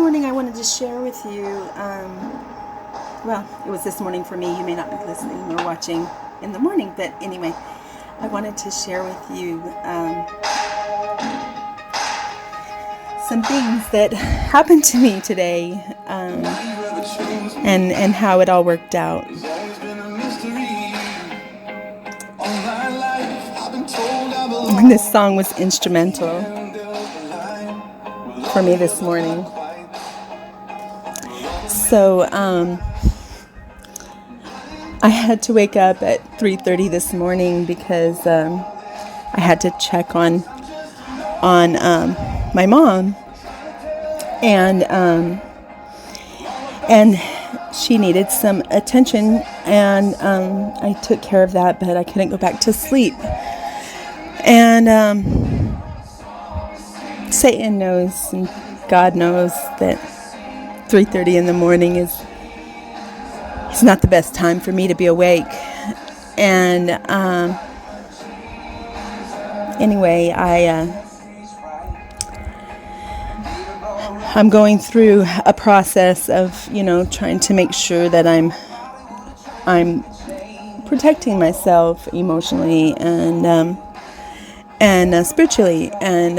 morning I wanted to share with you, well, it was this morning for me. You may not be listening or watching in the morning, but anyway, I wanted to share with you some things that happened to me today, and how it all worked out. This song was instrumental for me this morning. So I had to wake up at 3:30 this morning because I had to check on my mom, and she needed some attention, and I took care of that, but I couldn't go back to sleep. And Satan knows, and God knows, that 3:30 in the morning is not the best time for me to be awake. And anyway, I'm going through a process of, trying to make sure that I'm protecting myself emotionally and spiritually. And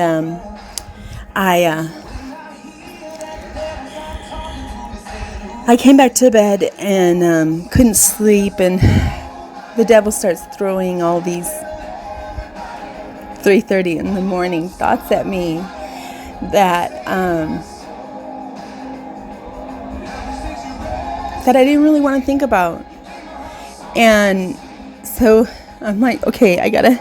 I came back to bed and couldn't sleep, and the devil starts throwing all these 3:30 in the morning thoughts at me that I didn't really want to think about. And so I'm like, okay, I gotta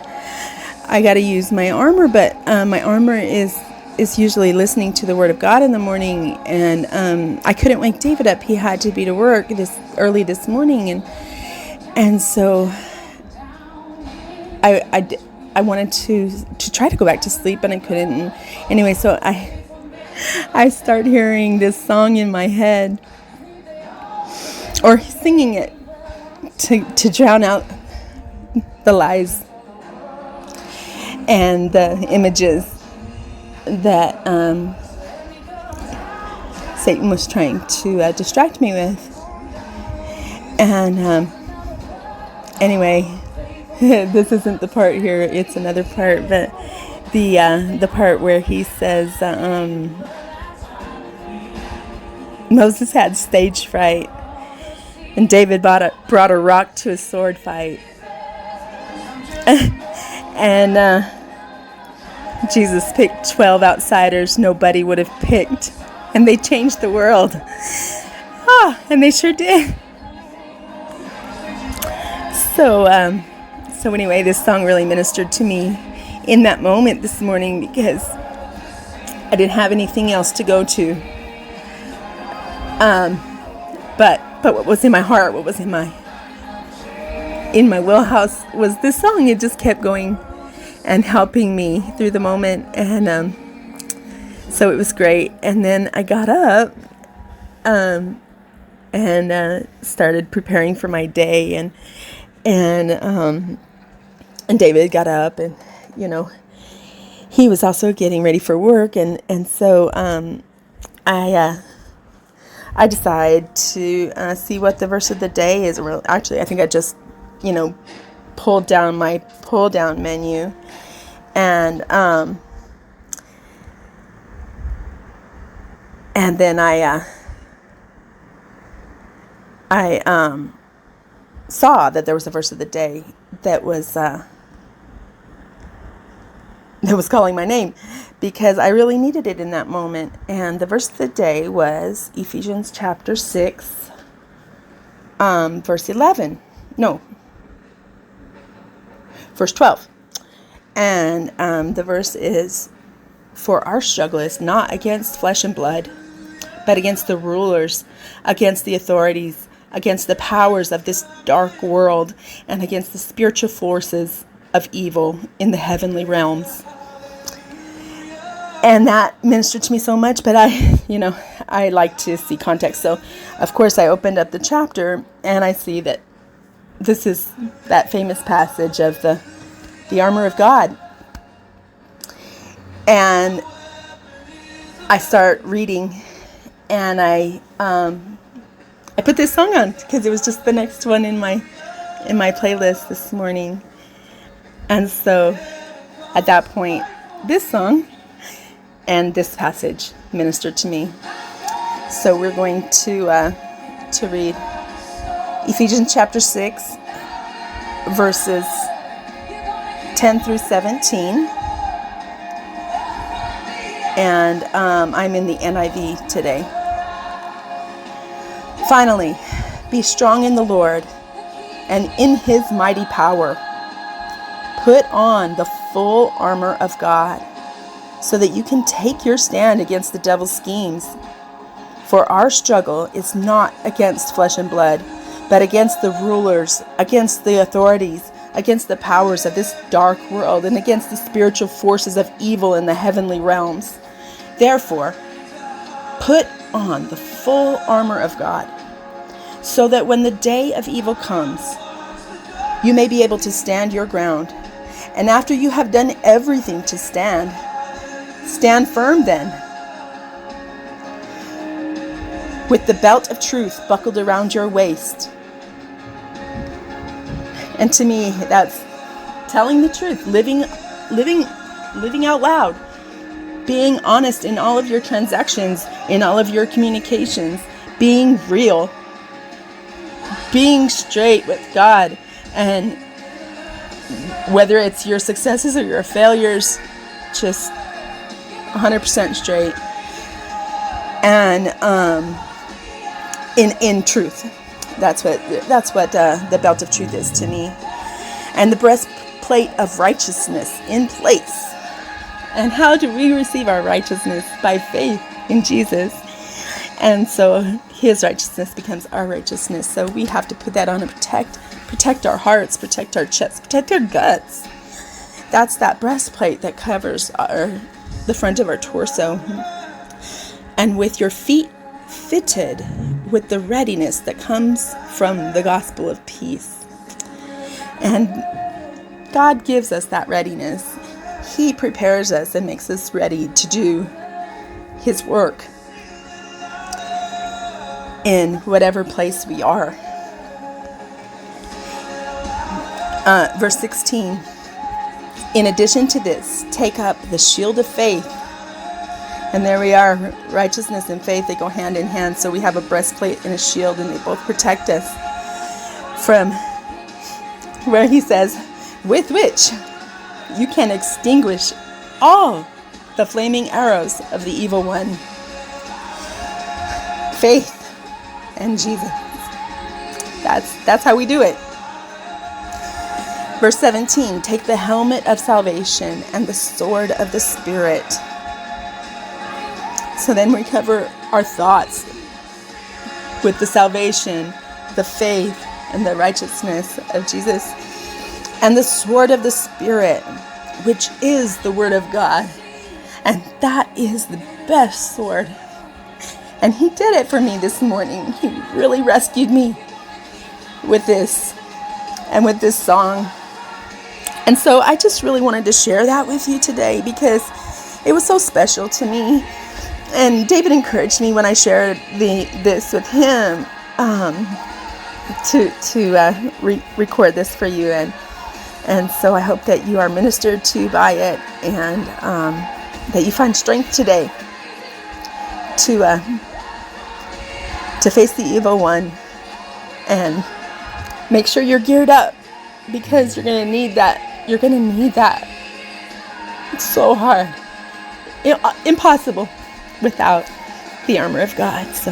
use my armor, but my armor is usually listening to the Word of God in the morning, and I couldn't wake David up. He had to be to work this early this morning, and so I wanted to try to go back to sleep, and I couldn't. And anyway, so I start hearing this song in my head, or singing it to drown out the lies and the images that Satan was trying to distract me with. And anyway, this isn't the part here, it's another part, but the part where he says Moses had stage fright and David brought a rock to a sword fight. And Jesus picked 12 outsiders nobody would have picked, and they changed the world. And they sure did. So anyway, this song really ministered to me in that moment this morning, because I didn't have anything else to go to. But what was in my heart, what was in my wheelhouse was this song. It just kept going and helping me through the moment, and so it was great. And then I got up and started preparing for my day, and David got up, and he was also getting ready for work, and so I decided to see what the verse of the day is. Actually, I think I just pulled down my pull-down menu, and then I saw that there was a verse of the day that was calling my name, because I really needed it in that moment. And the verse of the day was Ephesians chapter 6, verse 11. No. Verse 12. And the verse is, "For our struggle is not against flesh and blood, but against the rulers, against the authorities, against the powers of this dark world, and against the spiritual forces of evil in the heavenly realms." And that ministered to me so much, but I like to see context. So, of course, I opened up the chapter, and I see that this is that famous passage of the armor of God. And I start reading, and I put this song on because it was just the next one in my playlist this morning. And so at that point, this song and this passage ministered to me. So we're going to read Ephesians chapter 6, verses 10 through 17. And I'm in the NIV today. Finally, be strong in the Lord and in his mighty power. Put on the full armor of God so that you can take your stand against the devil's schemes. For our struggle is not against flesh and blood, but against the rulers, against the authorities, against the powers of this dark world, and against the spiritual forces of evil in the heavenly realms. Therefore, put on the full armor of God, so that when the day of evil comes, you may be able to stand your ground. And after you have done everything to stand, stand firm then, with the belt of truth buckled around your waist. And to me, that's telling the truth, living out loud, being honest in all of your transactions, in all of your communications, being real, being straight with God, and whether it's your successes or your failures, just 100% straight, and in truth. That's what the belt of truth is to me, and the breastplate of righteousness in place. And how do we receive our righteousness? By faith in Jesus. And so his righteousness becomes our righteousness. So we have to put that on and protect our hearts, protect our chests, protect our guts. That's that breastplate that covers the front of our torso. And with your feet fitted with the readiness that comes from the gospel of peace. And God gives us that readiness. He prepares us and makes us ready to do his work in whatever place we are. Verse 16. In addition to this, take up the shield of faith. And there we are. Righteousness and faith, they go hand in hand. So we have a breastplate and a shield, and they both protect us from where he says, with which you can extinguish all the flaming arrows of the evil one. Faith and Jesus. That's how we do it. Verse 17, take the helmet of salvation and the sword of the Spirit. So then we cover our thoughts with the salvation, the faith, and the righteousness of Jesus. And the sword of the Spirit, which is the Word of God. And that is the best sword. And he did it for me this morning. He really rescued me with this and with this song. And so I just really wanted to share that with you today because it was so special to me. And David encouraged me when I shared this with him to record this for you. And so I hope that you are ministered to by it, and that you find strength today to face the evil one, and make sure you're geared up, because you're going to need that. You're going to need that. It's so hard. Impossible without the armor of God. So